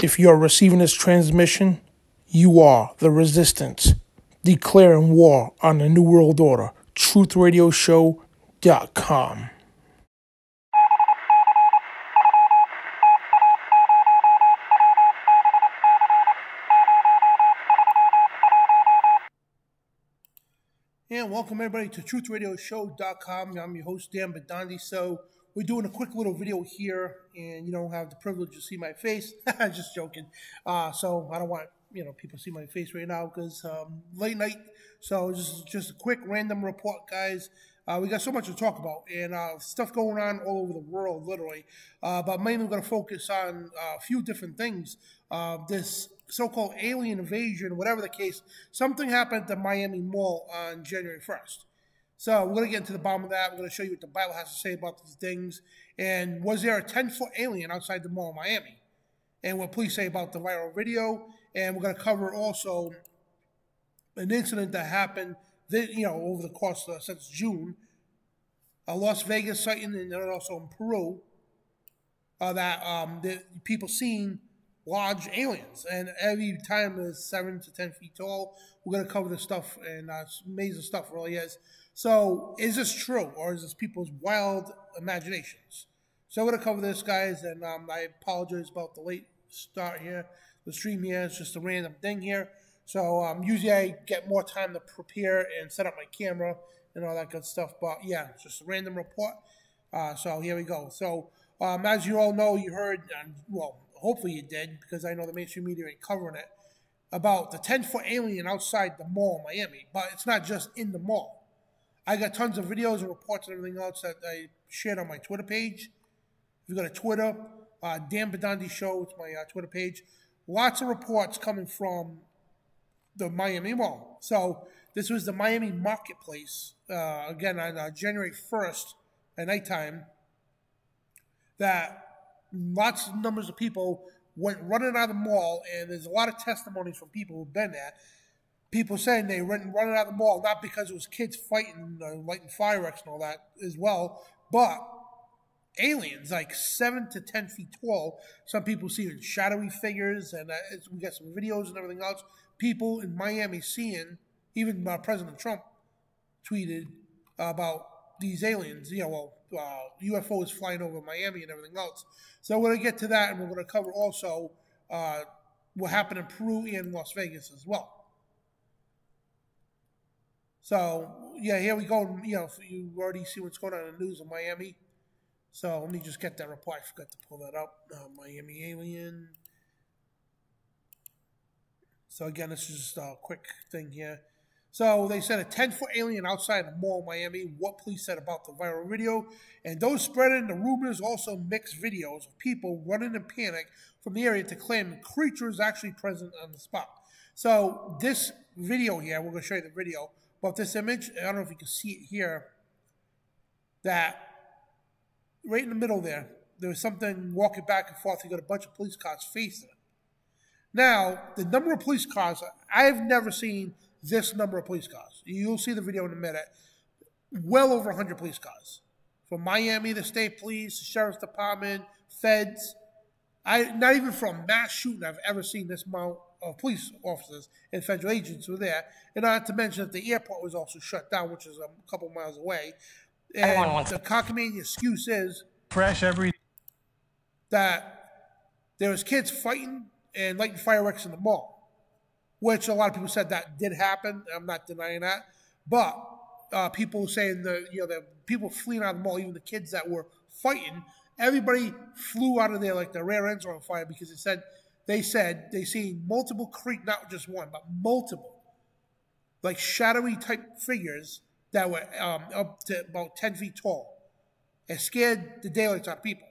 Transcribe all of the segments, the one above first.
If you are receiving this transmission, you are the resistance, declaring war on the New World Order. TruthRadioShow.com. And welcome everybody to TruthRadioShow.com. I'm your host, Dan Bidondi. So we're doing a quick little video here, and you don't have the privilege to see my face. Just joking. So I don't want people to see my face right now because late night. So just a quick random report, guys. We got so much to talk about, and stuff going on all over the world, literally. But mainly we're going to focus on a few different things. This so-called alien invasion, whatever the case, something happened at the Miami Mall on January 1st. So we're going to get into the bottom of that. We're going to show you what the Bible has to say about these things. And was there a 10-foot alien outside the mall in Miami? And what police say about the viral video. And we're going to cover also an incident that happened over the course since June. A Las Vegas sighting, and then also in Peru, that the people seen large aliens, and every time is 7 to 10 feet tall. We're going to cover this stuff, and it's amazing stuff, it really is. So, is this true, or is this people's wild imaginations? So, we're going to cover this, guys, and I apologize about the late start here. The stream here is just a random thing here. So, usually I get more time to prepare and set up my camera and all that good stuff. But, yeah, it's just a random report. So, here we go. So, as you all know, you heard, well, hopefully you did, because I know the mainstream media ain't covering it, about the 10-foot alien outside the mall in Miami. But it's not just in the mall. I got tons of videos and reports and everything else that I shared on my Twitter page. If you go to Twitter, Dan Bidondi Show, it's my Twitter page. Lots of reports coming from the Miami Mall. So this was the Miami Marketplace, again, on January 1st at nighttime, that lots of numbers of people went running out of the mall, and there's a lot of testimonies from people who've been there. People saying they went running out of the mall, not because it was kids fighting, lighting fireworks and all that as well, but aliens, like 7 to 10 feet tall. Some people seeing shadowy figures, and we got some videos and everything else. People in Miami seeing, even President Trump tweeted about these aliens, UFOs flying over Miami and everything else. So we're going to get to that, and we're going to cover also what happened in Peru and Las Vegas as well. So, yeah, here we go. You already see what's going on in the news in Miami. So let me just get that report. I forgot to pull that up. Miami alien. So, again, this is just a quick thing here. So they said a 10-foot alien outside the mall in Miami. What police said about the viral video. And those spreading the rumors also mixed videos of people running in panic from the area to claim the creature is actually present on the spot. So this video here, we're going to show you the video. But this image, I don't know if you can see it here, that right in the middle there was something walking back and forth. You got a bunch of police cars facing it. Now, the number of police cars, I've never seen this number of police cars. You'll see the video in a minute. Well over 100 police cars. From Miami, the state police, the sheriff's department, feds. Not even from a mass shooting I've ever seen this amount of police officers and federal agents were there. And not to mention that the airport was also shut down, which is a couple miles away. And the cockamamie excuse is that there was kids fighting and lighting fireworks in the mall, which a lot of people said that did happen. I'm not denying that. But people saying the people fleeing out of the mall, even the kids that were fighting, everybody flew out of there like the rear ends were on fire because they said they seen multiple not just one, but multiple, like shadowy type figures that were up to about 10 feet tall. It scared the daylights out of people.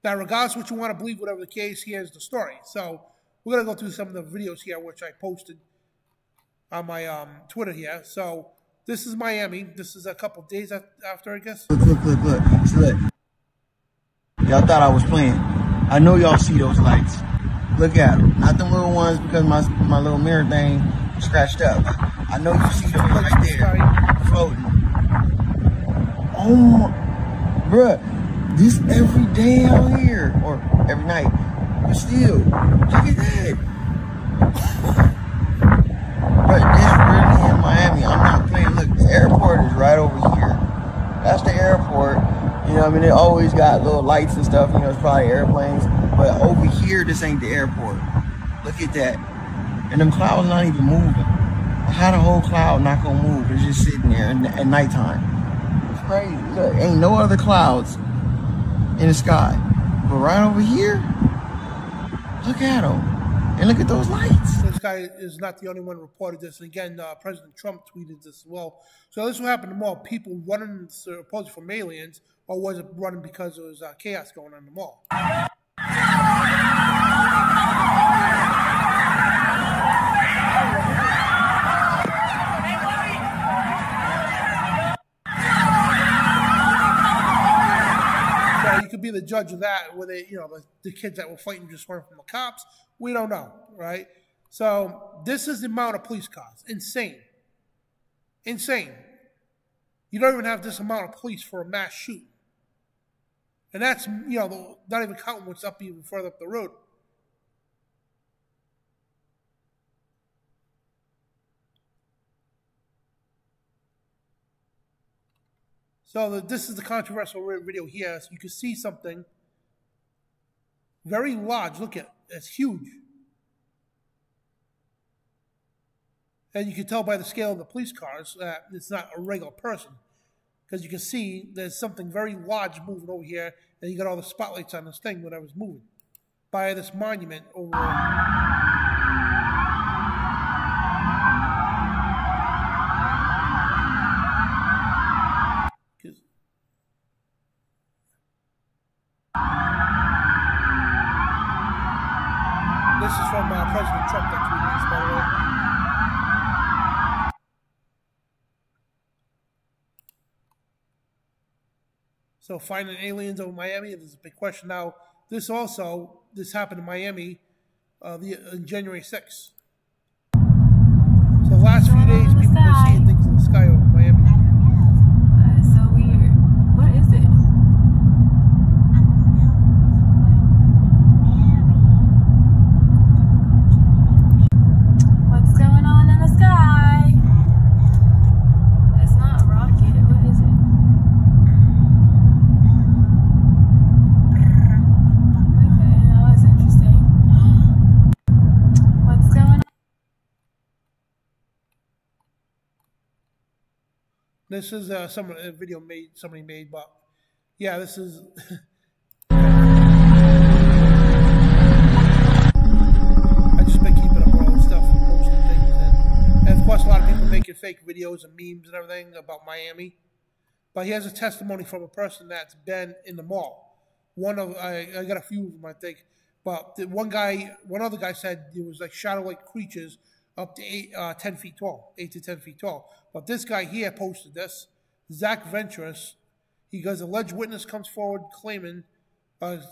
Now, regardless of what you want to believe, whatever the case, here's the story. So we're going to go through some of the videos here, which I posted on my Twitter here. So this is Miami. This is a couple days after, I guess. Look. Y'all thought I was playing. I know y'all see those lights. Look at them. Not the little ones because my little mirror thing scratched up. I know you see them right there floating. Oh, bruh, this every day out here, or every night. But still, look at that. But this really in Miami. I'm not playing. Look, the airport is right over here. That's the airport. You know what I mean? They always got little lights and stuff. You know, it's probably airplanes. But over here, this ain't the airport. Look at that. And them clouds not even moving. How the whole cloud not gonna move? It's just sitting there at nighttime. It's crazy. Look, ain't no other clouds in the sky. But right over here, look at them. And look at those lights. This guy is not the only one who reported this. And again, President Trump tweeted this as well. So this will happen to more people running supposedly from aliens, or was it running because there was chaos going on in the mall? So you could be the judge of that, where they, you know, the kids that were fighting just running from the cops. We don't know, right? So this is the amount of police cars. Insane. Insane. You don't even have this amount of police for a mass shooting. And that's, you know, not even counting what's up even further up the road. So this is the controversial video here. So you can see something very large. Look at it. It's huge. And you can tell by the scale of the police cars that it's not a regular person. Because you can see there's something very large moving over here, and you got all the spotlights on this thing when I was moving. By this monument over This is from President Trump that tweeted this, by the way. So finding aliens over Miami, there's a big question now. This happened in Miami on January 6th. So the last few days, people were seeing things in the sky over Miami. It's so weird. What is it? What's going on in the sky? It's not a rocket. What is it? Okay, that was interesting. What's going on? This is a video somebody made, but yeah, this is. I just been keeping up with all this stuff and posting things, and of course a lot of people making fake videos and memes and everything about Miami. But here's a testimony from a person that's been in the mall. I got a few of them, I think, but one other guy said it was like shadow-like creatures up to 8 to 10 feet tall. But this guy here posted this. Zach Ventress, he goes, alleged witness comes forward claiming,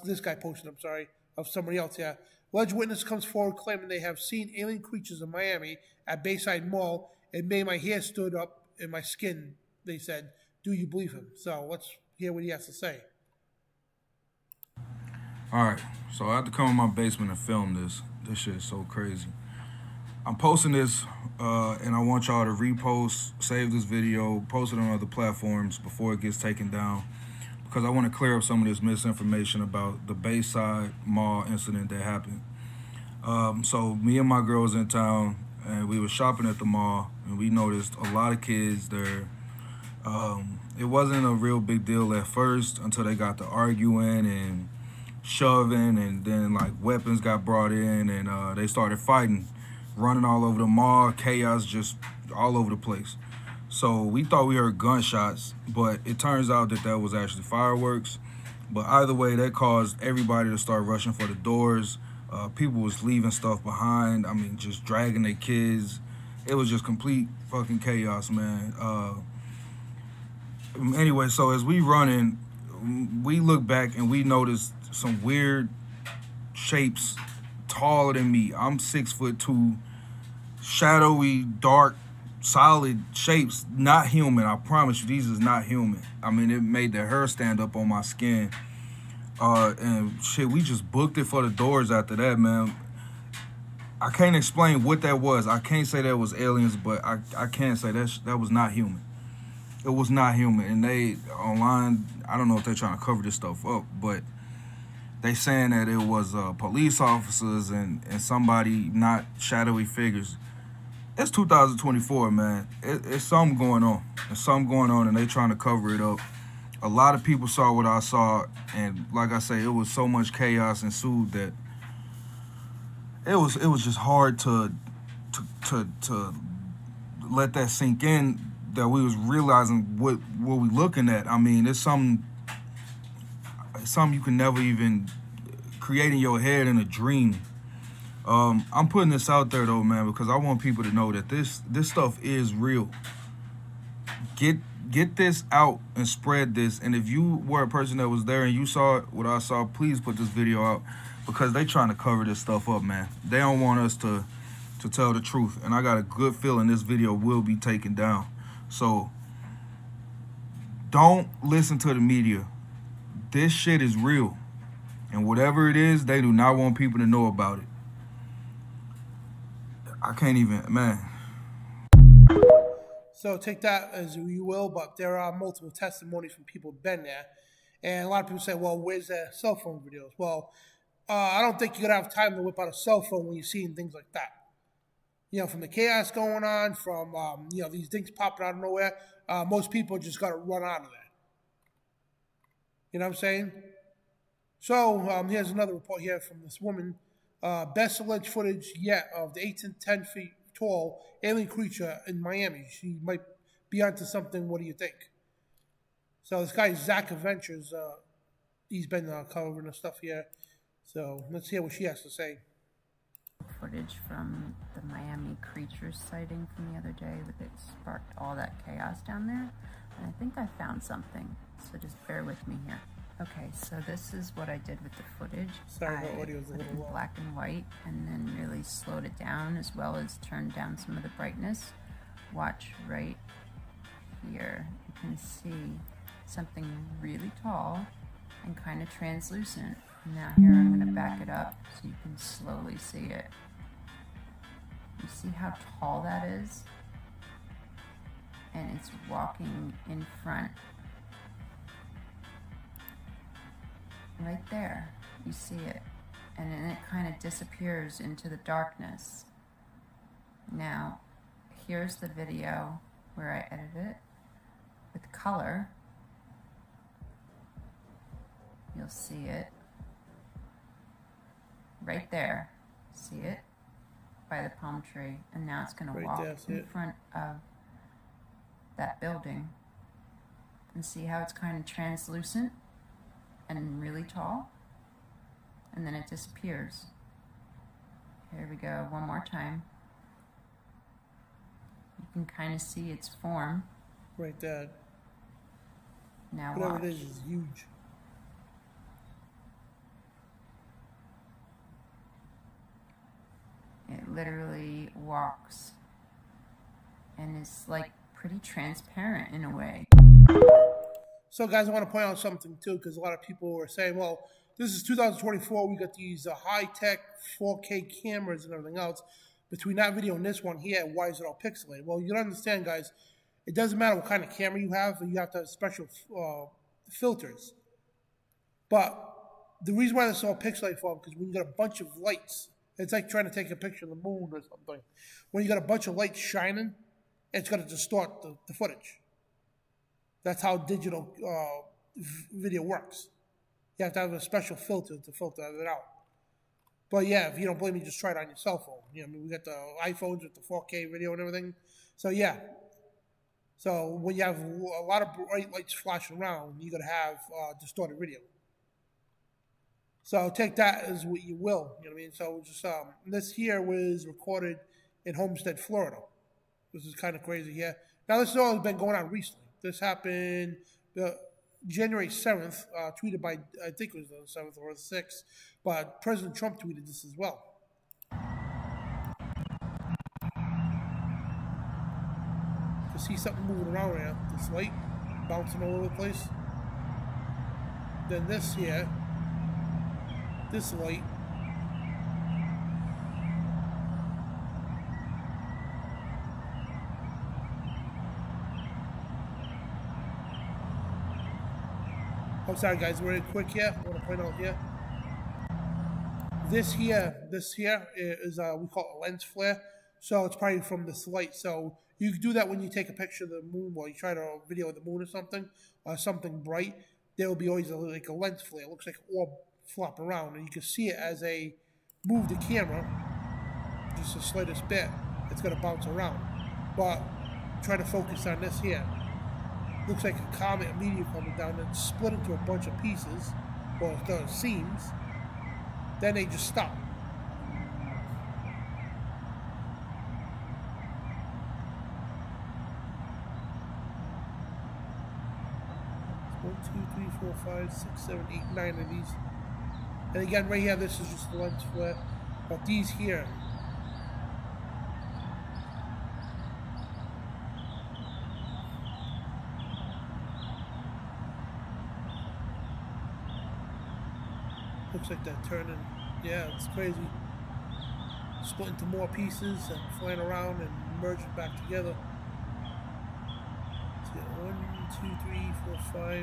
this guy posted, I'm sorry, of somebody else here. Alleged witness comes forward claiming they have seen alien creatures in Miami at Bayside Mall. It made my hair stood up in my skin, they said. Do you believe him? So let's hear what he has to say. All right, so I had to come in my basement and film this. This shit is so crazy. I'm posting this, and I want y'all to repost, save this video, post it on other platforms before it gets taken down, because I want to clear up some of this misinformation about the Bayside Mall incident that happened. So me and my girl was in town, and we were shopping at the mall, and we noticed a lot of kids there. It wasn't a real big deal at first until they got to arguing and shoving, and then like weapons got brought in, and they started fighting. Running all over the mall, chaos just all over the place. So we thought we heard gunshots, but it turns out that that was actually fireworks. But either way, that caused everybody to start rushing for the doors. People was leaving stuff behind. I mean, just dragging their kids. It was just complete fucking chaos, man. Anyway, so as we running, we look back and we noticed some weird shapes taller than me. I'm 6'2", shadowy, dark solid shapes, not human. I promise you, these is not human. I mean, it made the hair stand up on my skin. And shit, we just booked it for the doors after that, man. I can't explain what that was. I can't say that was aliens, but I can say that was not human. It was not human. And they, online, I don't know if they're trying to cover this stuff up, but they saying that it was police officers and somebody, not shadowy figures. It's 2024, man. It's something going on. There's something going on, and they trying to cover it up. A lot of people saw what I saw, and like I say, it was so much chaos ensued that it was just hard to let that sink in, that we was realizing what we looking at. I mean, it's something you can never even create in your head in a dream. I'm putting this out there though, man, because I want people to know that this stuff is real. Get this out and spread this. And if you were a person that was there and you saw what I saw, please put this video out, because they trying to cover this stuff up, man. They don't want us to tell the truth. And I got a good feeling this video will be taken down. So don't listen to the media. This shit is real. And whatever it is, they do not want people to know about it. I can't even, man. So take that as you will, but there are multiple testimonies from people who've been there. And a lot of people say, well, where's the cell phone videos? Well, I don't think you're going to have time to whip out a cell phone when you're seeing things like that. You know, from the chaos going on, from, you know, these things popping out of nowhere, most people just got to run out of there. You know what I'm saying? So here's another report here from this woman. Best alleged footage yet of the 8 to 10 feet tall alien creature in Miami. She might be onto something. What do you think? So this guy, Zach Adventures, he's been covering the stuff here. So let's hear what she has to say. Footage from the Miami creature sighting from the other day that sparked all that chaos down there. And I think I found something. So just bear with me here. Okay, so this is what I did with the footage. Sorry, my audio's a put it little in low. black and white, and then really slowed it down, as well as turned down some of the brightness. Watch right here. You can see something really tall and kind of translucent. Now here I'm going to back it up so you can slowly see it. You see how tall that is? And it's walking in front. Right there, you see it, and then it kind of disappears into the darkness. Now, here's the video where I edit it with color. You'll see it right there. See it by the palm tree, and now it's going to walk in front of that building, and see how it's kind of translucent and really tall, and then it disappears. Here we go, one more time. You can kind of see its form. Right there. Now whatever watch. it is huge. It literally walks and is like pretty transparent in a way. So, guys, I want to point out something, too, because a lot of people were saying, well, this is 2024. We got these high-tech 4K cameras and everything else. Between that video and this one here, why is it all pixelated? Well, you don't understand, guys. It doesn't matter what kind of camera you have. You have to have special filters. But the reason why this is all pixelated for, because when you got a bunch of lights, it's like trying to take a picture of the moon or something. When you got a bunch of lights shining, it's going to distort the footage. That's how digital video works. You have to have a special filter to filter it out. But yeah, if you don't believe me, just try it on your cell phone. You know, I mean, we got the iPhones with the 4K video and everything. So yeah. So when you have a lot of bright lights flashing around, you're going to have distorted video. So take that as what you will. You know what I mean? So just this here was recorded in Homestead, Florida. This is kind of crazy here. Now this has all been going on recently. This happened January 7th, tweeted by, I think it was the 7th or the 6th, but President Trump tweeted this as well. see something moving around here. This light bouncing all over the place. Then this here, this light. I'm sorry guys, really quick here, I want to point out here. This here is we call it a lens flare. So it's probably from this light. So you can do that when you take a picture of the moon or you try to video of the moon or something bright. There will be always like a lens flare. It looks like an orb flop around, and you can see it as a move the camera, just the slightest bit, it's going to bounce around. But try to focus on this here. Looks like a comet, a meteor coming down and split into a bunch of pieces, or the seams. Then they just stop. 1, 2, 3, 4, 5, 6, 7, 8, 9 of these. And again, right here, this is just the lens flare. But these here, looks like they're turning. Yeah, it's crazy. Split into more pieces and flying around and merging back together. So 1, 2, 3, 4,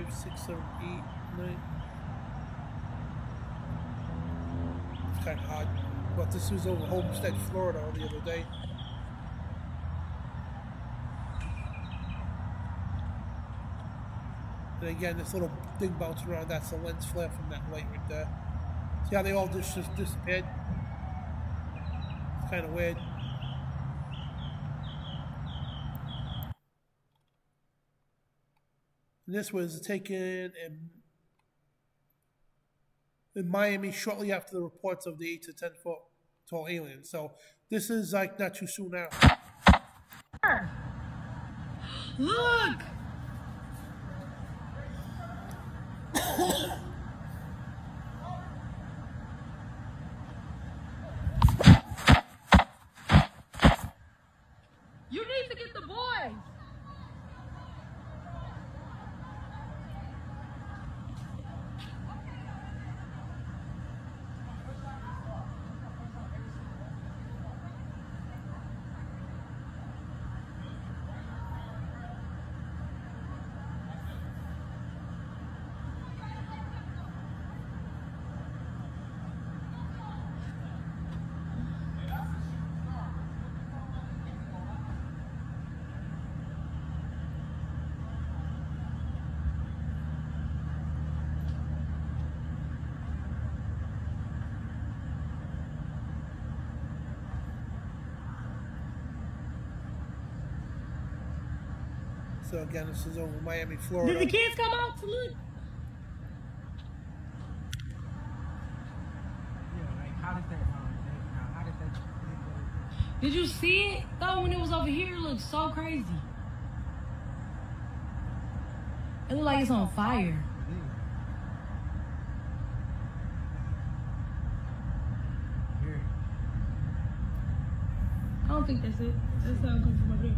5, 6, 7, 8, 9. It's kind of odd. But this was over Homestead, Florida the other day. And again, this little thing bouncing around, that's the lens flare from that light right there. See how they all just disappeared? It's kind of weird. And this was taken in Miami shortly after the reports of the 8 to 10 foot tall alien. So this is like not too soon now. Look! You need to get the boys. So again, this is over Miami, Florida. Did the kids come out to look? Yeah, like how did that Did you see it though when it was over here? It looked so crazy. It looked like it's on fire. here? I don't think that's it. That's how it comes from over there.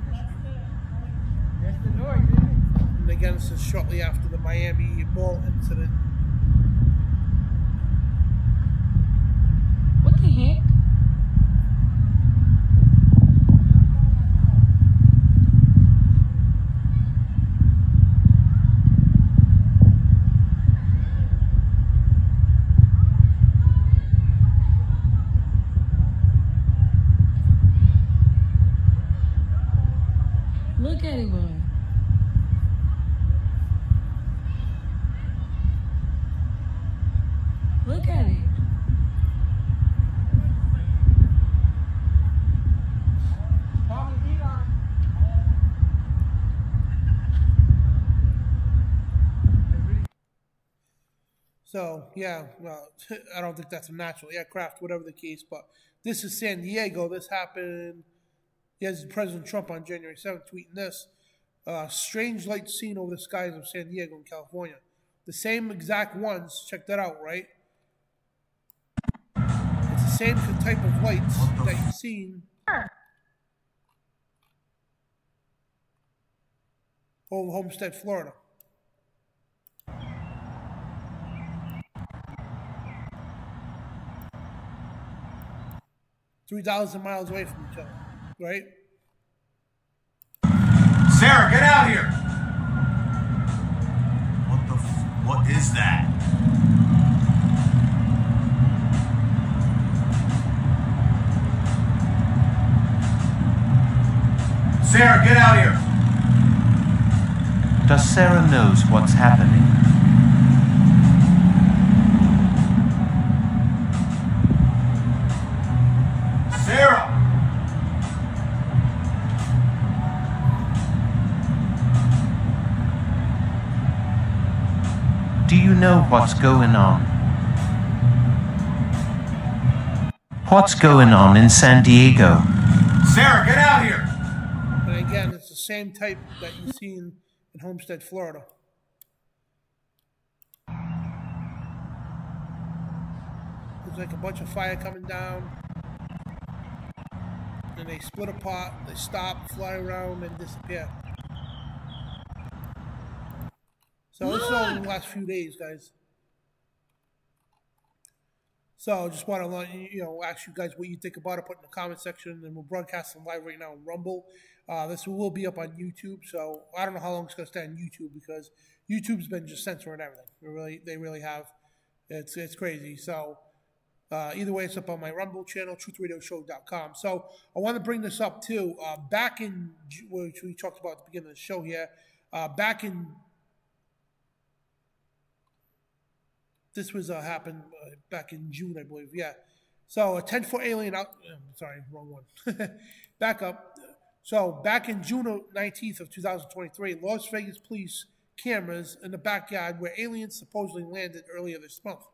That's the noise, isn't it? And again, this is shortly after the Miami mall incident. What the heck? Look at it, boy. Look at it. So, yeah, well, I don't think that's a natural aircraft, whatever the case, but this is San Diego. This happened, yes, President Trump on January 7th tweeting this. Strange light seen over the skies of San Diego in California. The same exact ones, check that out, right? It's the same type of lights that you've seen over Homestead, Florida. 3,000 miles away from each other, right? Sarah, get out here! What is that? Sarah, get out here! Does Sarah knows what's happening? Sarah! Do you know what's going on? What's going on in San Diego? Sarah, get out here! And again, it's the same type that you see in Homestead, Florida. There's like a bunch of fire coming down. And they split apart, they stop, fly around, and disappear. So this is all in the last few days, guys. So I just want to let ask you guys what you think about it. Put in the comment section, and we're broadcasting live right now on Rumble. This will be up on YouTube, so I don't know how long it's going to stay on YouTube because YouTube's been just censoring everything. They really have. It's crazy. So either way, it's up on my Rumble channel, TruthRadioShow.com. So I want to bring this up too. Back in which we talked about at the beginning of the show here. This was happened back in June, I believe. Yeah. So a 10-foot alien out. Sorry, wrong one. Back up. So back in June 19th of 2023, Las Vegas police cameras in the backyard where aliens supposedly landed earlier this month.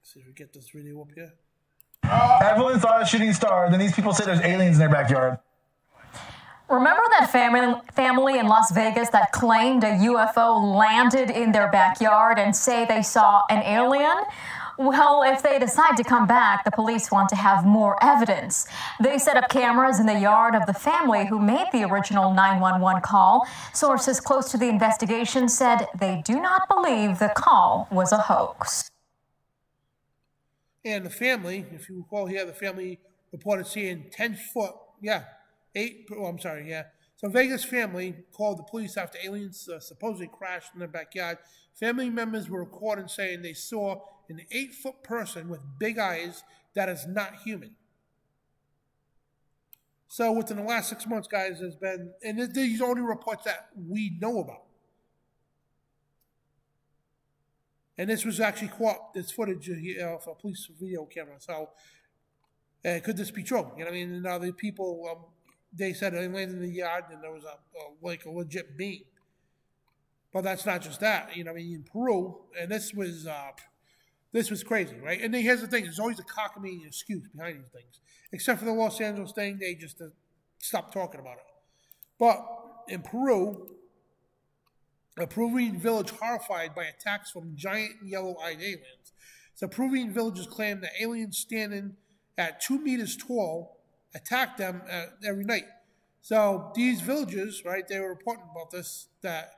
Let's see if we get this video up here. Everyone thought a shooting star. Then these people say there's aliens in their backyard. Remember that family in Las Vegas that claimed a UFO landed in their backyard and say they saw an alien? Well, if they decide to come back, the police want to have more evidence. They set up cameras in the yard of the family who made the original 911 call. Sources close to the investigation said they do not believe the call was a hoax. And the family, if you recall here, the family reported seeing 10-foot, So Vegas family called the police after aliens supposedly crashed in their backyard. Family members were recorded saying they saw an 8-foot person with big eyes that is not human. So within the last 6 months, guys, there's been, and these are only reports that we know about. And this was actually caught, this footage of a police video camera. So could this be true? You know what I mean? And now the people, they said they landed in the yard and there was a legit being. But that's not just that. You know what I mean? In Peru, and this was crazy, right? And then here's the thing. There's always a cockamamie excuse behind these things. Except for the Los Angeles thing, they just stopped talking about it. But in Peru, a Peruvian village horrified by attacks from giant yellow-eyed aliens. So Peruvian villagers claim that aliens standing at 2 meters tall attack them every night. So these villagers, right, they were reporting about this, that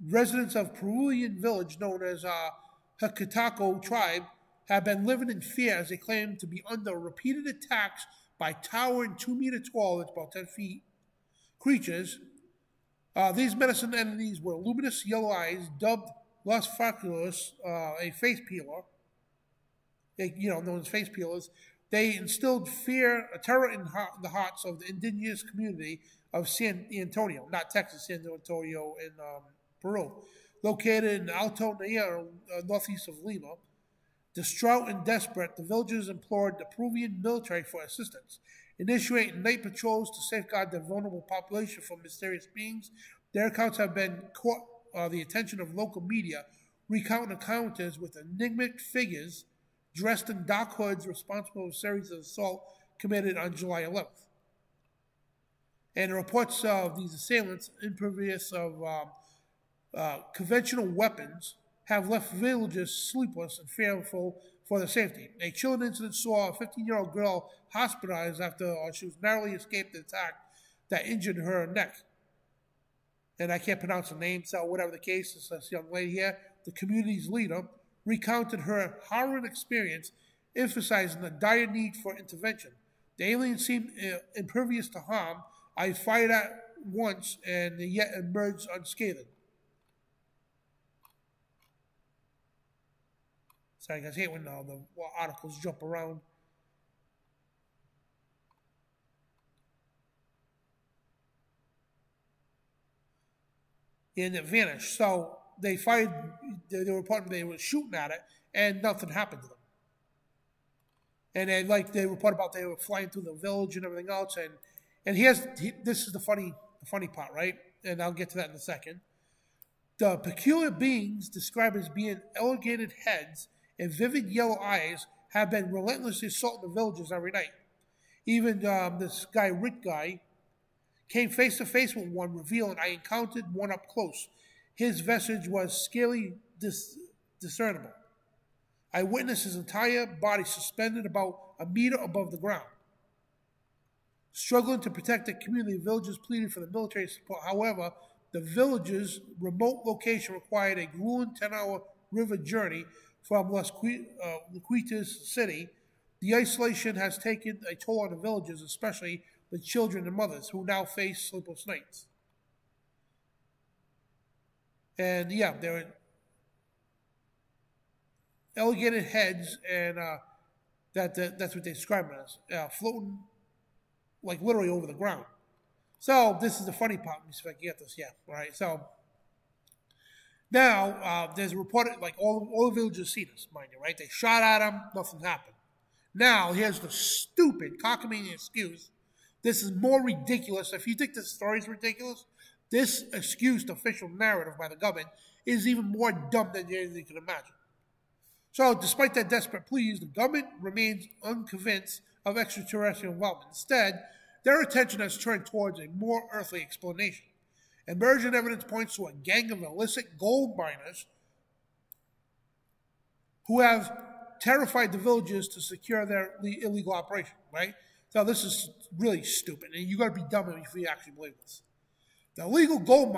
residents of Peruvian village known as Hakataco tribe have been living in fear as they claim to be under repeated attacks by towering 2 meter tall, that's about 10 feet, creatures. These menacing entities were luminous yellow eyes, dubbed Los Faculos, a face peeler, known as face peelers. They instilled fear, terror in the hearts of the indigenous community of San Antonio, not Texas, San Antonio in Peru, located in Alto Nayar, northeast of Lima. Distraught and desperate, the villagers implored the Peruvian military for assistance, initiating night patrols to safeguard the vulnerable population from mysterious beings. Their accounts have been caught the attention of local media, recounting encounters with enigmatic figures dressed in dark hoods responsible for a series of assaults committed on July 11th. And the reports of these assailants, impervious of conventional weapons, have left villagers sleepless and fearful for their safety. A chilling incident saw a 15-year-old girl hospitalized after she was narrowly escaped the attack that injured her neck. And I can't pronounce her name, so whatever the case is, this young lady here, the community's leader, recounted her harrowing experience, emphasizing the dire need for intervention. The alien seemed impervious to harm. I fired at once and yet emerged unscathed. Sorry guys, I hate when the articles jump around. And it vanished. So they fired, they were shooting at it, and nothing happened to them. And then, like, they report about they were flying through the village and everything else. And this is the funny part, right? And I'll get to that in a second. The peculiar beings described as being elongated heads and vivid yellow eyes have been relentlessly assaulting the villagers every night. Even this guy, Rick guy, came face to face with one, revealing, I encountered one up close. His visage was scarcely discernible. I witnessed his entire body suspended about a meter above the ground. Struggling to protect the community, villagers pleaded for the military support. However, the village's remote location required a grueling 10-hour river journey from Las Luquitas City. The isolation has taken a toll on the villagers, especially the children and mothers, who now face sleepless nights. And yeah, they're elongated heads, and that's what they describe it as, floating like literally over the ground. So this is the funny part. Let me see if I can get this. Yeah, all right. So now there's a report, like all the villagers see this, mind you, right? They shot at him, nothing happened. Now here's the stupid cockamamie excuse. This is more ridiculous. If you think this story is ridiculous, this excused official narrative by the government is even more dumb than anything you can imagine. So, despite their desperate pleas, the government remains unconvinced of extraterrestrial involvement. Instead, their attention has turned towards a more earthly explanation. Emergent evidence points to a gang of illicit gold miners who have terrified the villagers to secure their illegal operation, right? So this is really stupid, and you got to be dumb if you actually believe this. The illegal gold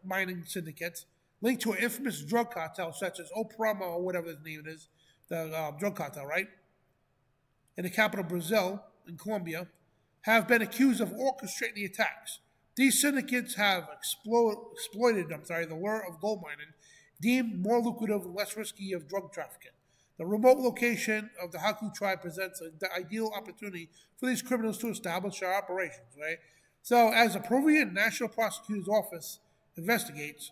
mining syndicates, linked to an infamous drug cartel such as Oprama or whatever his name is, the drug cartel, right? In the capital Brazil, in Colombia, have been accused of orchestrating the attacks. These syndicates have exploited the lure of gold mining, deemed more lucrative and less risky of drug trafficking. The remote location of the Haku tribe presents the ideal opportunity for these criminals to establish their operations, right? So, as the Peruvian National Prosecutor's Office investigates,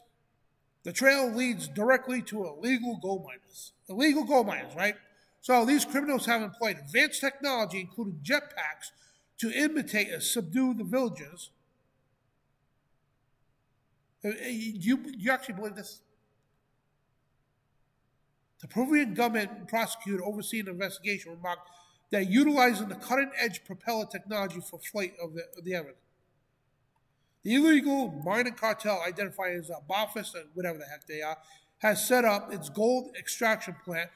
the trail leads directly to illegal gold miners. Illegal gold miners, right? So, these criminals have employed advanced technology, including jetpacks, to imitate and subdue the villagers. You actually believe this? The Peruvian government prosecutor overseeing the investigation remarked that utilizing the cutting-edge propeller technology for flight of the evidence. The illegal mining cartel, identified as Bafis, or whatever the heck they are, has set up its gold extraction plant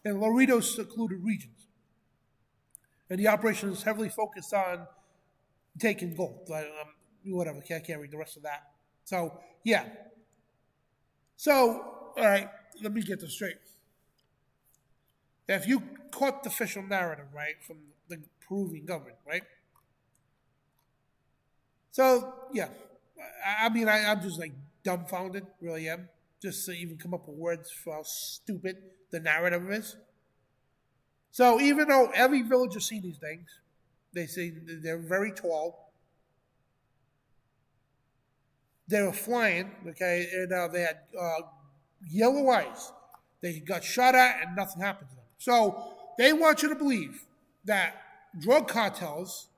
in Laredo's secluded regions. And the operation is heavily focused on taking gold. Whatever, I can't read the rest of that. So, yeah. So, all right, let me get this straight. If you caught the official narrative, right, from the Peruvian government, right? So, yeah, I mean, I'm just like dumbfounded, really am, just to even come up with words for how stupid the narrative is. So, even though every villager seen these things, they say they're very tall, they were flying, okay, and they had yellow eyes. They got shot at and nothing happened to them. So they want you to believe that drug cartels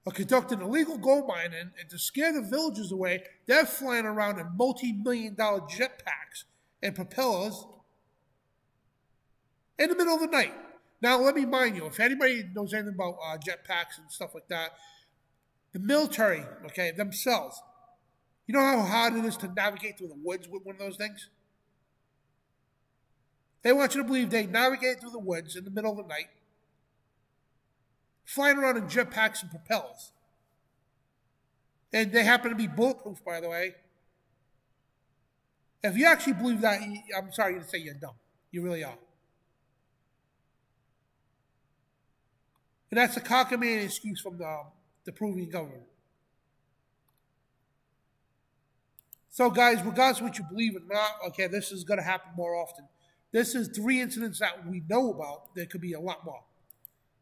are conducting illegal gold mining, and to scare the villagers away, they're flying around in multi-million-dollar jetpacks and propellers in the middle of the night. Now, let me mind you, if anybody knows anything about jetpacks and stuff like that, the military, okay, themselves, you know how hard it is to navigate through the woods with one of those things? They want you to believe they navigate through the woods in the middle of the night, flying around in jetpacks and propellers. And they happen to be bulletproof, by the way. If you actually believe that, I'm sorry to say you're dumb. You really are. And that's a cockamamie excuse from the Peruvian government. So, guys, regardless of what you believe or not, okay, this is going to happen more often. This is 3 incidents that we know about. There could be a lot more.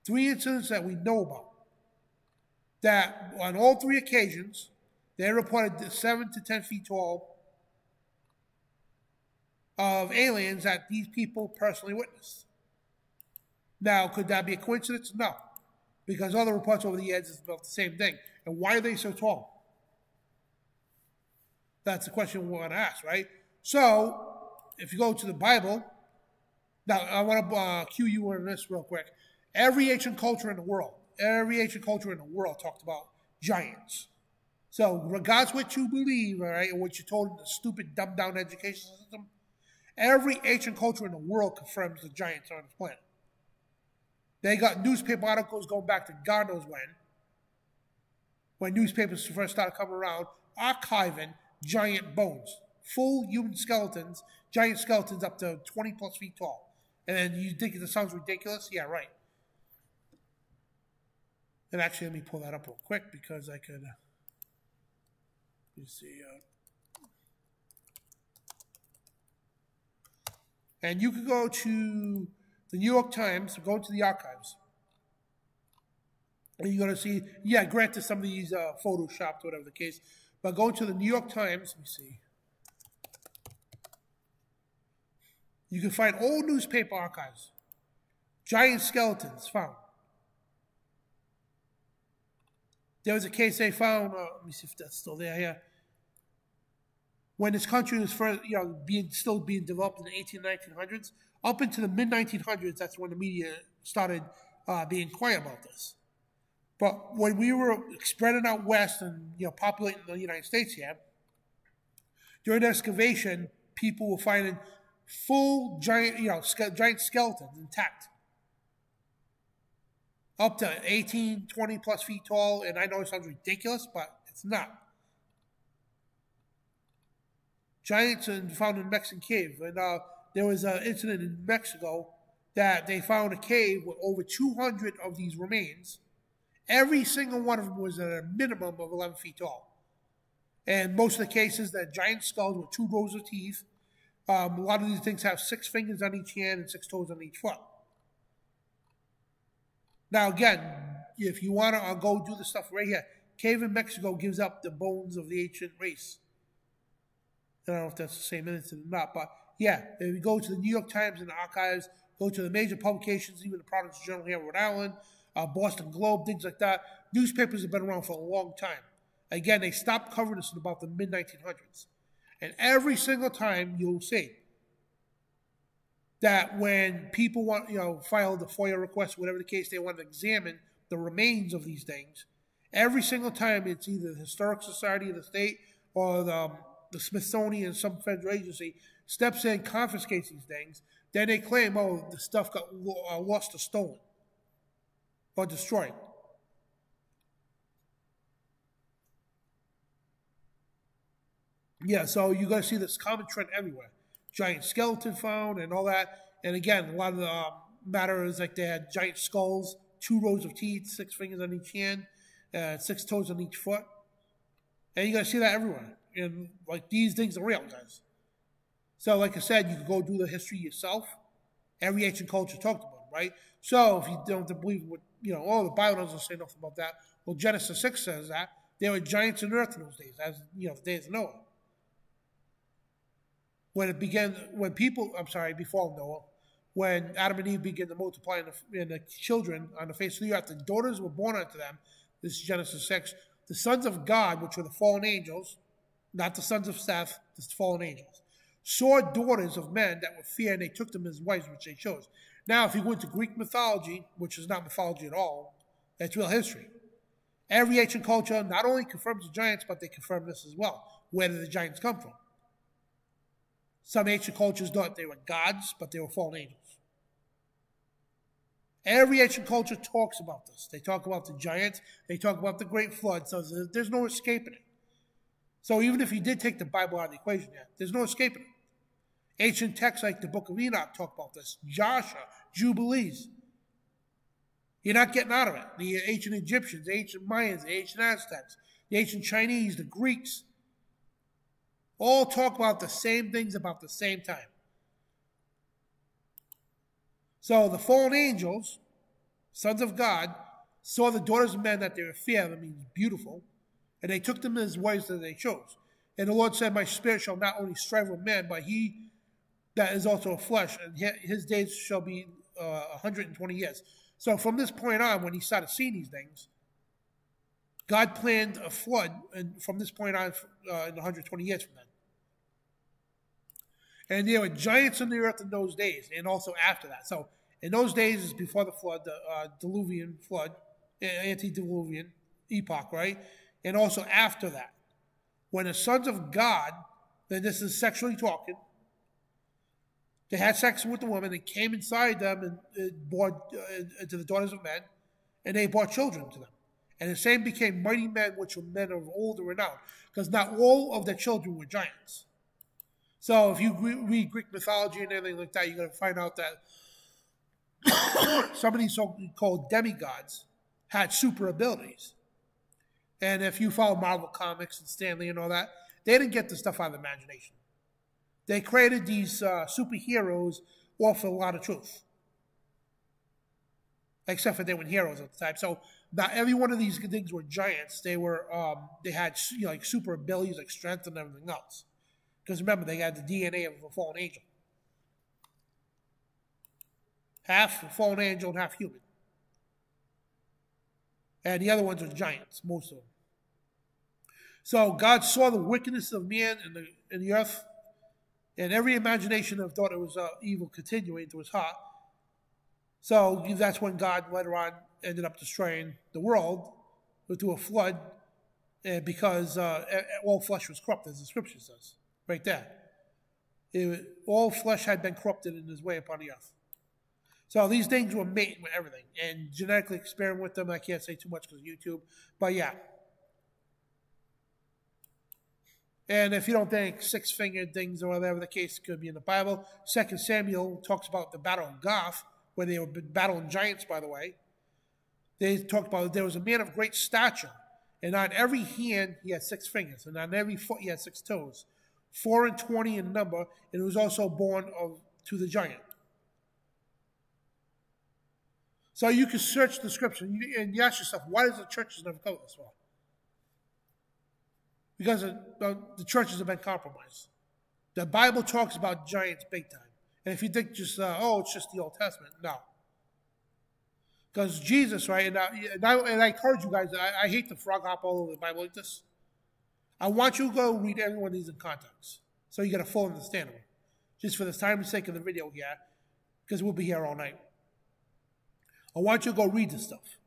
3 incidents that we know about. That on all 3 occasions, they reported 7 to 10 feet tall of aliens that these people personally witnessed. Now, could that be a coincidence? No. Because other reports over the years is about the same thing. And why are they so tall? That's the question we want to ask, right? So, if you go to the Bible, now I want to cue you on this real quick. Every ancient culture in the world talked about giants. So, regardless of what you believe, all right, or what you're told in the stupid, dumbed-down education system, every ancient culture in the world confirms the giants on this planet. They got newspaper articles going back to God knows when newspapers first started coming around, archiving giant bones, full human skeletons, giant skeletons up to 20 plus feet tall. And then you think it sounds ridiculous? Yeah, right. And actually, let me pull that up real quick because I could, let me see. And you could go to the New York Times, go to the archives. And you're going to see, yeah, granted some of these photoshopped, whatever the case, but go to the New York Times, let me see. You can find old newspaper archives. Giant skeletons found. There was a case they found, let me see if that's still there here. When this country was first, still being developed in the 1900s, up into the mid-1900s, that's when the media started being quiet about this. But when we were spreading out west and populating the United States here, during excavation, people were finding full giant skeletons intact, up to 18, 20 plus feet tall. And I know it sounds ridiculous, but it's not. Giants found in a Mexican cave, and there was an incident in Mexico that they found a cave with over 200 of these remains. Every single one of them was at a minimum of 11 feet tall. And most of the cases, they're giant skulls with 2 rows of teeth. A lot of these things have 6 fingers on each hand and 6 toes on each foot. Now, again, if you want to go do the stuff right here, cave in Mexico gives up the bones of the ancient race. I don't know if that's the same incident or not, but yeah, if you go to the New York Times and the archives, go to the major publications, even the Providence Journal here in Rhode Island, Boston Globe, things like that. Newspapers have been around for a long time. Again, they stopped covering this in about the mid-1900s. And every single time you'll see that when people file the FOIA request, whatever the case, they want to examine the remains of these things, every single time it's either the Historic Society of the state or the Smithsonian, some federal agency, steps in, confiscates these things, then they claim, oh, the stuff got lost or stolen or destroyed. Yeah, so you're going to see this common trend everywhere. Giant skeleton found and all that. And again, a lot of the matter is like they had giant skulls, 2 rows of teeth, 6 fingers on each hand, 6 toes on each foot. And you're going to see that everywhere. And like these things are real, guys. So like I said, you can go do the history yourself. Every ancient culture talked about it, right? So if you don't believe what, the Bible doesn't say nothing about that. Well, Genesis 6 says that. There were giants in earth in those days, as the days of Noah. Before Noah, when Adam and Eve began to multiply and the children on the face of the earth, the daughters were born unto them. This is Genesis 6. The sons of God, which were the fallen angels, not the sons of Seth, the fallen angels, saw daughters of men that were fair, and they took them as wives, which they chose. Now, if you go into Greek mythology, which is not mythology at all, that's real history. Every ancient culture not only confirms the giants, but they confirm this as well. Where did the giants come from? Some ancient cultures thought they were gods, but they were fallen angels. Every ancient culture talks about this. They talk about the giants. They talk about the great flood. So there's no escaping it. So even if you did take the Bible out of the equation yet, there's no escaping it. Ancient texts like the Book of Enoch talk about this. Joshua, Jubilees. You're not getting out of it. The ancient Egyptians, the ancient Mayans, the ancient Aztecs, the ancient Chinese, the Greeks, all talk about the same things about the same time. So the fallen angels, sons of God, saw the daughters of men that they were fair, that means beautiful, and they took them as wives that they chose. And the Lord said, my spirit shall not only strive with man, but he that is also of flesh, and his days shall be 120 years. So from this point on, when he started seeing these things, God planned a flood, and from this point on, in 120 years from then. And there were giants on the earth in those days, and also after that. So in those days is before the flood, the diluvian flood, antediluvian epoch, right? And also after that, when the sons of God, then this is sexually talking, they had sex with the woman, they came inside them and bore into the daughters of men, and they bore children to them. And the same became mighty men, which were men of old renown, because not all of their children were giants. So if you read Greek mythology and everything like that, you're going to find out that some of these so-called demigods had super abilities. And if you follow Marvel Comics and Stan Lee and all that, they didn't get the stuff out of the imagination. They created these superheroes off a lot of truth. Except for they weren't heroes at the time. So not every one of these things were giants. They were they had like super abilities, like strength and everything else. Because remember, they had the DNA of a fallen angel. Half a fallen angel and half human. And the other ones are giants, most of them. So God saw the wickedness of man in the earth, and every imagination of thought it was evil continuing into his heart. So that's when God later on ended up destroying the world through a flood, because all flesh was corrupt, as the scripture says. Right there. All flesh had been corrupted in his way upon the earth. So these things were mating with everything. And genetically experimenting with them, I can't say too much because of YouTube. But yeah. And if you don't think six-fingered things or whatever the case could be in the Bible, 2 Samuel talks about the Battle of Goth, where they were battling giants, by the way. They talked about there was a man of great stature, and on every hand he had 6 fingers, and on every foot he had 6 toes. 4 and 20 in number, and it was also born to the giant. So you can search the scripture, and you ask yourself, why does the churches never cover this well? Because the churches have been compromised. The Bible talks about giants big time. And if you think just, it's just the Old Testament, no. Because Jesus, right, and I encourage you guys, I hate to frog hop all over the Bible like this. I want you to go read every one of these in context, so you get a full understanding. Just for the time and sake of the video here, because we'll be here all night. I want you to go read this stuff.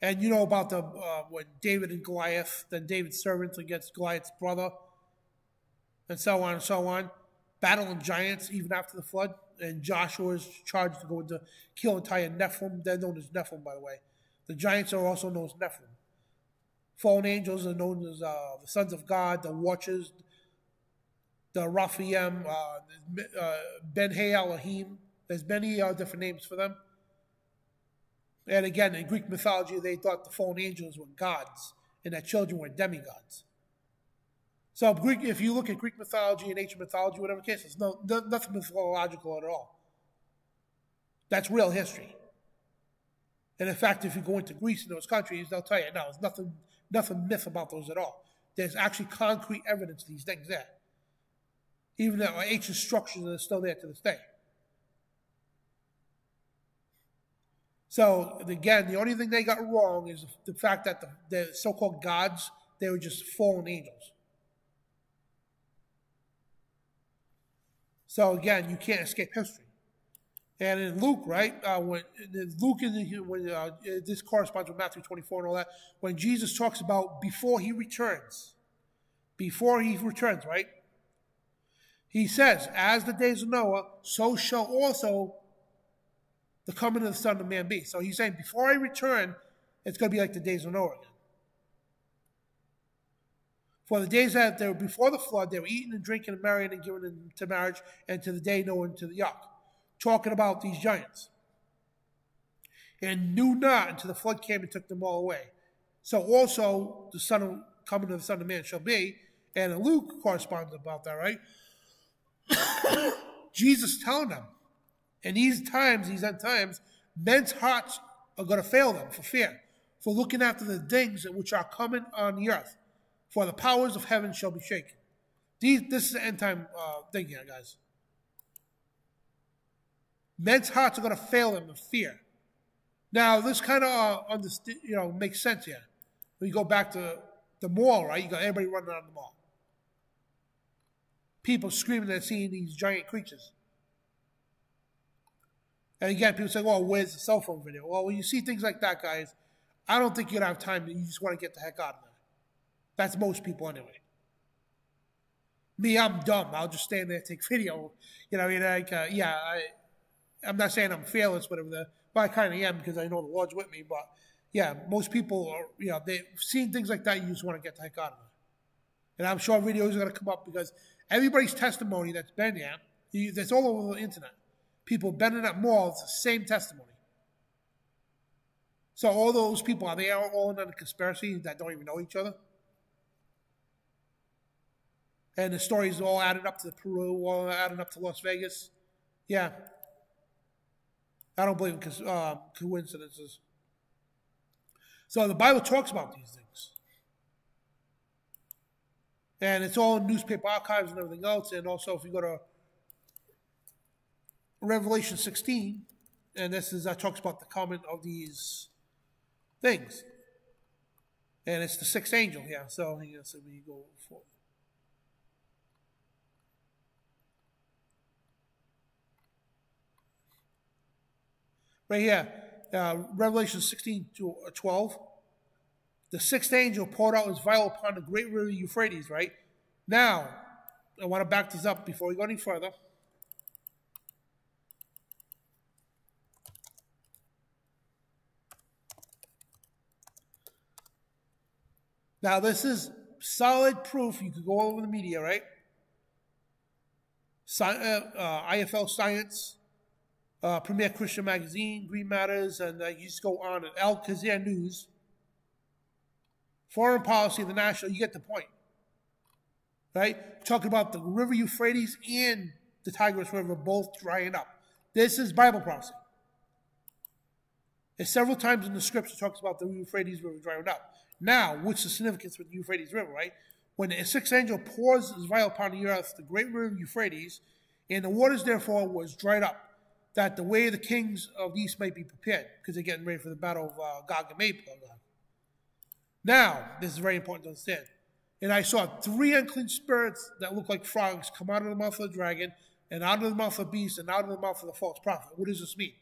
And you know about the when David and Goliath, then David's servant against Goliath's brother, and so on and so on. Battling giants even after the flood. And Joshua is charged to go into kill entire Nephilim. They're known as Nephilim, by the way. The giants are also known as Nephilim. Fallen angels are known as the sons of God, the watchers, the Raphaim, Ben-Hay Elohim. There's many different names for them. And again, in Greek mythology, they thought the fallen angels were gods and that children were demigods. So if you look at Greek mythology and ancient mythology, whatever case, there's nothing mythological at all. That's real history. And in fact, if you go into Greece and those countries, they'll tell you, no, there's nothing myth about those at all. There's actually concrete evidence of these things there. Even the ancient structures are still there to this day. So, again, the only thing they got wrong is the fact that the so-called gods, they were just fallen angels. So, again, you can't escape history. And in Luke, right, this corresponds with Matthew 24 and all that, when Jesus talks about before he returns, right, He says, as the days of Noah, so shall also the coming of the Son of Man be. So he's saying, before I return, it's going to be like the days of Noah again. For the days that they were before the flood, they were eating and drinking and marrying and giving into marriage, and to the day Noah into the ark. Talking about these giants. And knew not until the flood came and took them all away. So also the coming of the Son of Man shall be, and Luke corresponds about that, right? Jesus telling them, in these times, these end times, men's hearts are going to fail them for fear, for looking after the things which are coming on the earth. For the powers of heaven shall be shaken. This is the end time thing here, guys. Men's hearts are going to fail them in fear. Now, this kind of makes sense here. When you go back to the mall, right? You got everybody running around the mall. People screaming at seeing these giant creatures. And again, people say, well, where's the cell phone video? Well, when you see things like that, guys, I don't think you're going to have time. You just want to get the heck out of there. That's most people anyway. Me, I'm dumb. I'll just stand there and take video. You know, I'm not saying I'm fearless, whatever. But I kind of am because I know the Lord's with me. But yeah, most people are, they've seen things like that. You just want to get the heck out of there. And I'm sure videos are going to come up because everybody's testimony that's been there, that's all over the internet. People have been in that mall, it's the same testimony. So all those people, are they all in on a conspiracy that don't even know each other? And the stories all added up to Peru, all added up to Las Vegas. Yeah. I don't believe in coincidences. So the Bible talks about these things. And it's all in newspaper archives and everything else. And also if you go to Revelation 16, and this is talks about the coming of these things. And it's the sixth angel here. So when you go for right here, Revelation 16 to 12. The sixth angel poured out his vial upon the great river Euphrates, right? Now, I want to back this up before we go any further. Now, this is solid proof. You could go over the media, right? IFL Science, Premier Christian Magazine, Green Matters, and you just go on. And Al Jazeera News, Foreign Policy, the National, you get the point. Right? Talking about the river Euphrates and the Tigris River both drying up. This is Bible prophecy. And several times in the scripture it talks about the Euphrates River drying up. Now, what's the significance with the Euphrates River, right? When the sixth angel pours his vial upon the earth, the great river Euphrates, and the waters therefore was dried up, that the way of the kings of the east might be prepared, because they're getting ready for the battle of Gog and Magog. Now, this is very important to understand. And I saw 3 unclean spirits that look like frogs come out of the mouth of the dragon, and out of the mouth of the beast, and out of the mouth of the false prophet. What does this mean?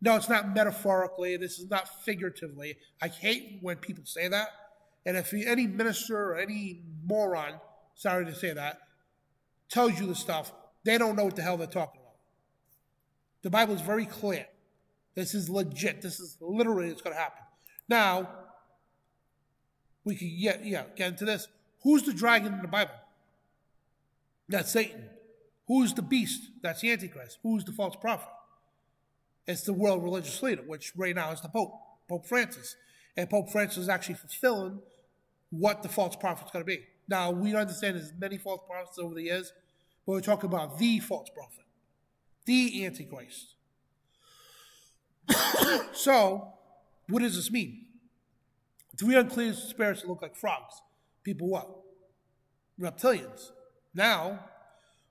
No, it's not metaphorically. This is not figuratively. I hate when people say that. And if any minister or any moron, sorry to say that, tells you the stuff, they don't know what the hell they're talking about. The Bible is very clear. This is legit. This is literally what's going to happen. Now, we can get into this. Who's the dragon in the Bible? That's Satan. Who's the beast? That's the Antichrist. Who's the false prophet? It's the world religious leader, which right now is the Pope, Pope Francis. And Pope Francis is actually fulfilling what the false prophet's going to be. Now, we understand there's many false prophets over the years, but we're talking about the false prophet, the Antichrist. So, what does this mean? 3 unclean spirits that look like frogs. People what? Reptilians. Now,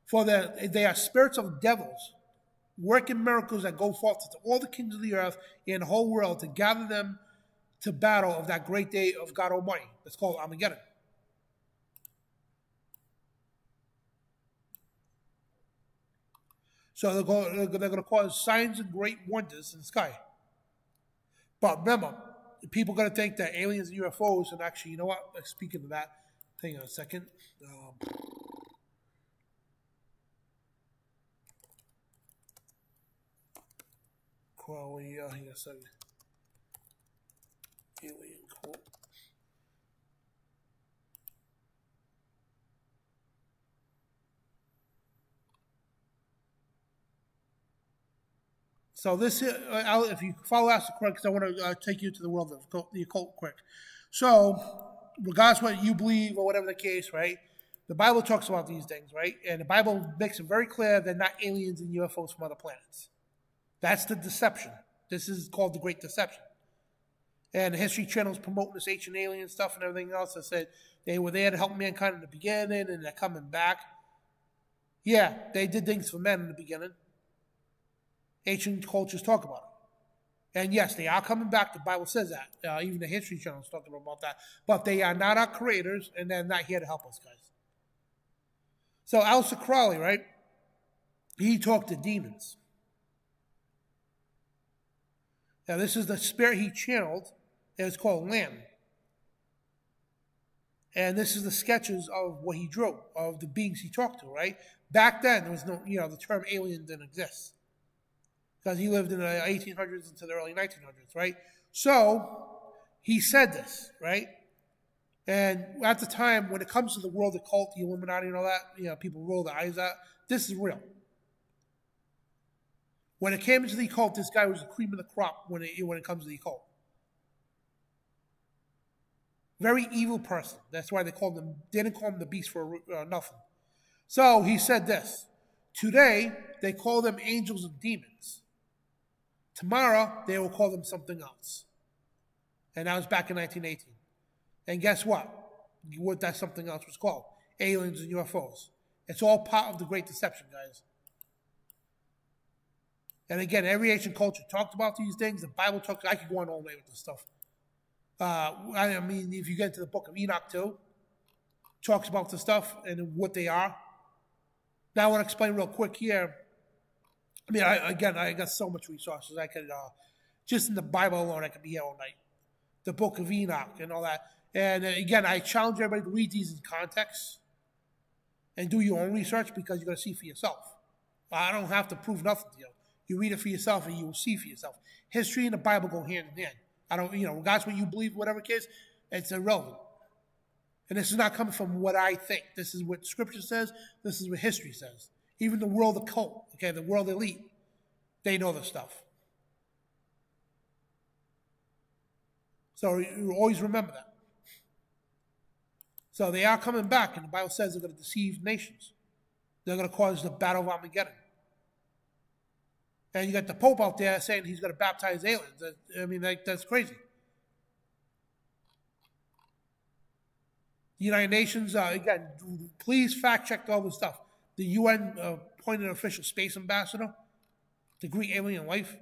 for they are spirits of devils, working miracles that go forth to all the kings of the earth and the whole world to gather them to battle of that great day of God Almighty. That's called Armageddon. So they're going to cause signs and great wonders in the sky. But remember, people are going to think that aliens and UFOs, and actually, you know what? Speaking of that, hang on a second. Crowley, yes, alien cult. So this, if you follow us correct, because I want to take you to the world of the occult quick. So, regardless of what you believe or whatever the case, right? The Bible talks about these things, right? And the Bible makes it very clear they're not aliens and UFOs from other planets. That's the deception. This is called the Great Deception. And the History Channel is promoting this ancient alien stuff and everything else. That said they were there to help mankind in the beginning and they're coming back. Yeah, they did things for men in the beginning. Ancient cultures talk about it. And yes, they are coming back. The Bible says that. Even the History Channel is talking about that. But they are not our creators, and they're not here to help us, guys. So Aleister Crowley, right? He talked to demons. Now, this is the spirit he channeled. It's called Lamb. And this is the sketches of what he drew, of the beings he talked to, right? Back then, there was no, the term alien didn't exist. Because he lived in the 1800s into the early 1900s, right? So, he said this, right? And at the time, when it comes to the world of cult, the Illuminati and all that, people roll their eyes at, this is real. When it came into the occult, this guy was the cream of the crop when it comes to the occult. Very evil person. That's why they didn't call him the beast for nothing. So, he said this. Today, they call them angels and demons. Tomorrow, they will call them something else. And that was back in 1918. And guess what? What that something else was called? Aliens and UFOs. It's all part of the Great Deception, guys. And again, every ancient culture talked about these things. The Bible talks. I could go on all day with this stuff. I mean, if you get into the book of Enoch too, talks about the stuff and what they are. Now I want to explain real quick here. I mean, I got so much resources. I could, just in the Bible alone, I could be here all night. The book of Enoch and all that. And again, I challenge everybody to read these in context and do your own research because you're going to see for yourself. I don't have to prove nothing to you. You read it for yourself and you will see for yourself. History and the Bible go hand in hand. I don't, regardless what you believe, whatever case, it's irrelevant. And this is not coming from what I think. This is what Scripture says. This is what history says. Even the world occult, okay, the world elite, they know this stuff. So you always remember that. So they are coming back, and the Bible says they're going to deceive nations. They're going to cause the battle of Armageddon. And you got the Pope out there saying he's going to baptize aliens. I mean, that's crazy. The United Nations, again, please fact check all this stuff. The UN appointed an official space ambassador to greet alien life.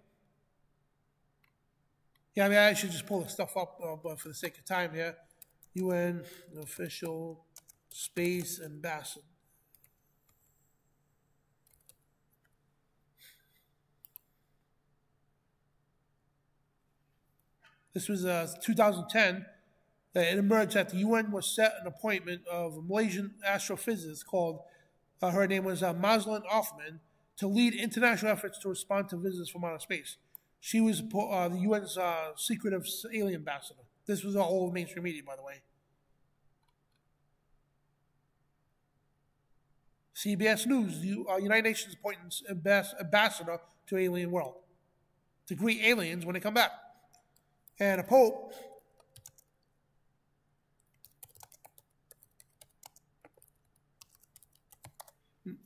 Yeah, I mean, I should just pull this stuff up, but for the sake of time here, UN official space ambassador. This was 2010. It emerged that the UN was set an appointment of a Malaysian astrophysicist called, her name was Maslin Othman, to lead international efforts to respond to visitors from outer space. She was the UN's secretive alien ambassador. This was all over mainstream media, by the way. CBS News, the United Nations appoints ambassador to alien world to greet aliens when they come back. And a Pope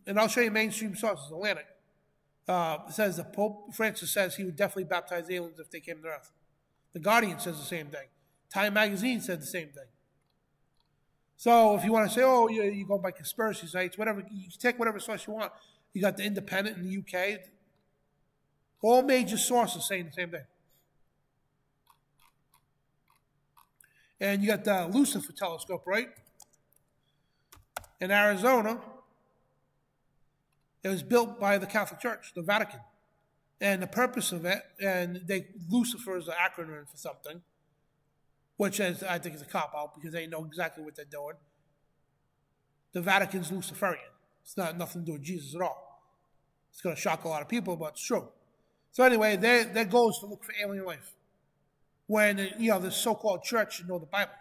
and I'll show you mainstream sources, Atlantic. Says the Pope Francis says he would definitely baptize aliens if they came to Earth. The Guardian says the same thing. Time Magazine said the same thing. So if you want to say, oh, you go by conspiracy sites, whatever, you take whatever source you want. You got the Independent in the UK. All major sources saying the same thing. And you got the Lucifer telescope, right? In Arizona. It was built by the Catholic Church, the Vatican. And the purpose of it, Lucifer is an acronym for something, which is, I think is a cop-out because they know exactly what they're doing. The Vatican's Luciferian. It's not nothing to do with Jesus at all. It's going to shock a lot of people, but it's true. So anyway, their goal is to look for alien life. When, the so-called church should know the Bible.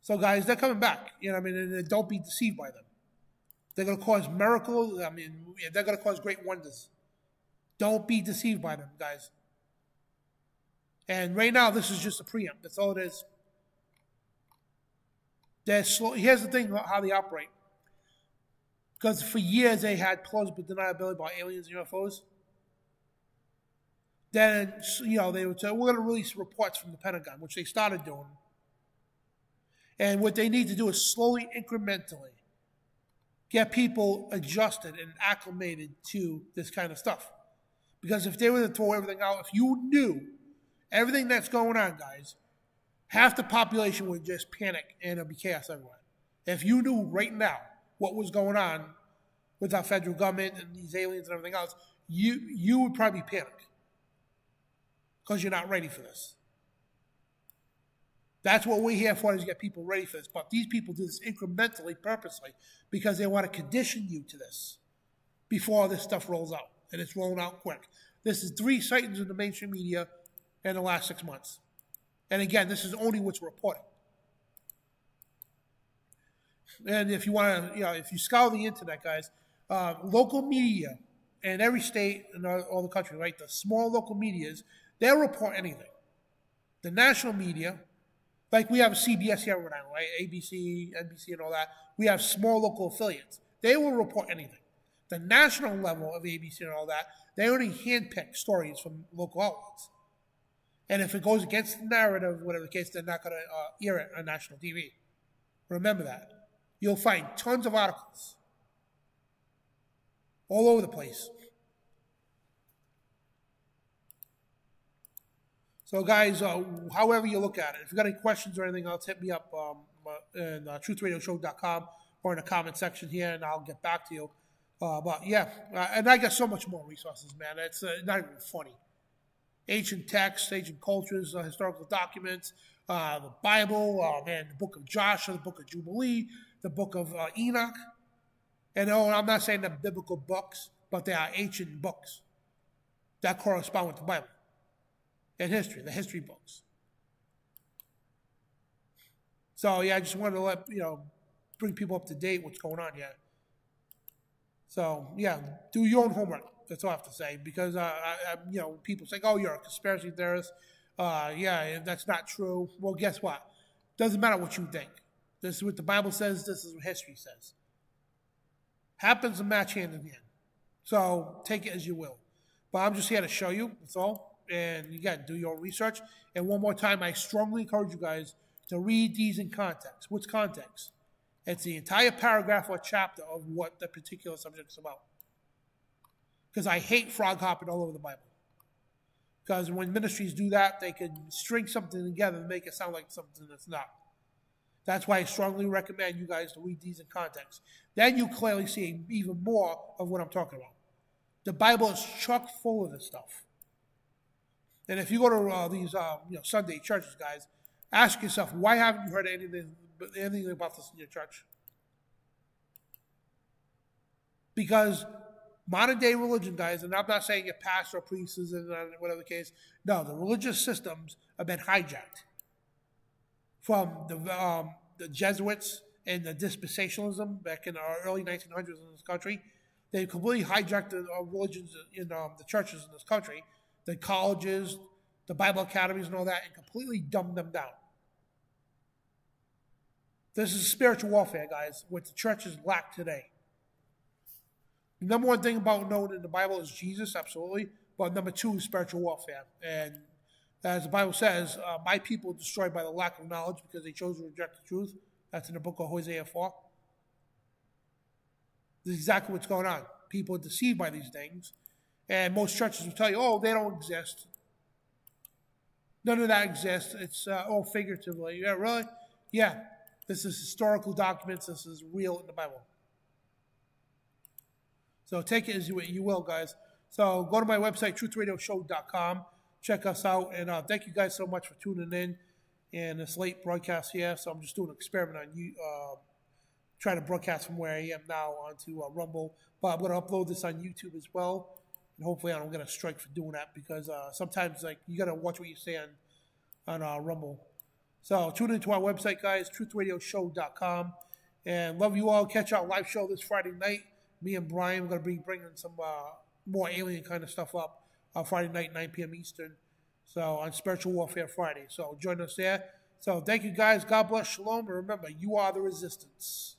So guys, they're coming back. And don't be deceived by them. They're going to cause miracles. They're going to cause great wonders. Don't be deceived by them, guys. And right now, this is just a preempt. That's all it is. They're slow. Here's the thing how they operate. Because for years they had plausible deniability about aliens and UFOs. Then, they would say, we're going to release reports from the Pentagon, which they started doing. And what they need to do is slowly, incrementally, get people adjusted and acclimated to this kind of stuff. Because if they were to throw everything out, if you knew everything that's going on, guys, half the population would just panic and it'd be chaos everywhere. If you knew right now what was going on with our federal government and these aliens and everything else, you would probably panic. Because you're not ready for this. That's what we're here for, is to get people ready for this. But these people do this incrementally, purposely, because they want to condition you to this before this stuff rolls out. And it's rolling out quick. This is 3 sightings in the mainstream media in the last 6 months. And again, this is only what's reported. And if you want to, if you scour the internet, guys, local media in every state and all the country, right? The small local medias, they'll report anything. The national media, like we have a CBS here in Rhode Island, right? ABC, NBC, and all that. We have small local affiliates. They will report anything. The national level of ABC and all that, they only handpick stories from local outlets. And if it goes against the narrative, whatever the case, they're not going to air it on national TV. Remember that. You'll find tons of articles all over the place. So, guys, however you look at it, if you've got any questions or anything else, hit me up in TruthRadioShow.com or in the comment section here, and I'll get back to you. But, yeah, and I got so much more resources, man. It's not even funny. Ancient texts, ancient cultures, historical documents, the Bible, the book of Joshua, the book of Jubilee, the book of Enoch. And I'm not saying they're biblical books, but they are ancient books that correspond with the Bible. And history, the history books. So, yeah, I just wanted to let, bring people up to date what's going on here. So, yeah, do your own homework. That's all I have to say. Because, people say, oh, you're a conspiracy theorist. Yeah, that's not true. Well, guess what? Doesn't matter what you think. This is what the Bible says. This is what history says. Happens to match hand in hand. So, take it as you will. But I'm just here to show you. That's all. And, again, do your own research. And one more time, I strongly encourage you guys to read these in context. What's context? It's the entire paragraph or chapter of what the particular subject is about. Because I hate frog hopping all over the Bible. Because when ministries do that, they can string something together and make it sound like something that's not. That's why I strongly recommend you guys to read these in context. Then you clearly see even more of what I'm talking about. The Bible is chock full of this stuff. And if you go to these Sunday churches, guys, ask yourself, why haven't you heard anything about this in your church? Because modern day religion, guys, and I'm not saying your pastor or priest is in whatever the case. No, the religious systems have been hijacked from the Jesuits and the dispensationalism back in the early 1900s in this country. They completely hijacked the religions in the churches in this country, the colleges, the Bible academies and all that, and completely dumbed them down. This is spiritual warfare, guys, what the churches lack today. The number one thing about knowing in the Bible is Jesus, absolutely. But number 2 is spiritual warfare. And as the Bible says, my people are destroyed by the lack of knowledge because they chose to reject the truth. That's in the book of Hosea 4. This is exactly what's going on. People are deceived by these things. And most churches will tell you, oh, they don't exist. None of that exists. It's all figuratively. Yeah, really? Yeah. This is historical documents. This is real in the Bible. So take it as you will, guys. So go to my website, TruthRadioShow.com. Check us out. And thank you guys so much for tuning in. And this late broadcast here. So I'm just doing an experiment on you, trying to broadcast from where I am now onto Rumble. But I'm going to upload this on YouTube as well. And hopefully I don't get a strike for doing that because sometimes like you gotta watch what you say on Rumble. So tune into our website, guys, TruthRadioShow.com. And love you all. Catch our live show this Friday night. Me and Brian, we're going to be bringing some more alien kind of stuff up Friday night, 9 p.m. Eastern. So on Spiritual Warfare Friday. So join us there. So thank you, guys. God bless. Shalom. And remember, you are the resistance.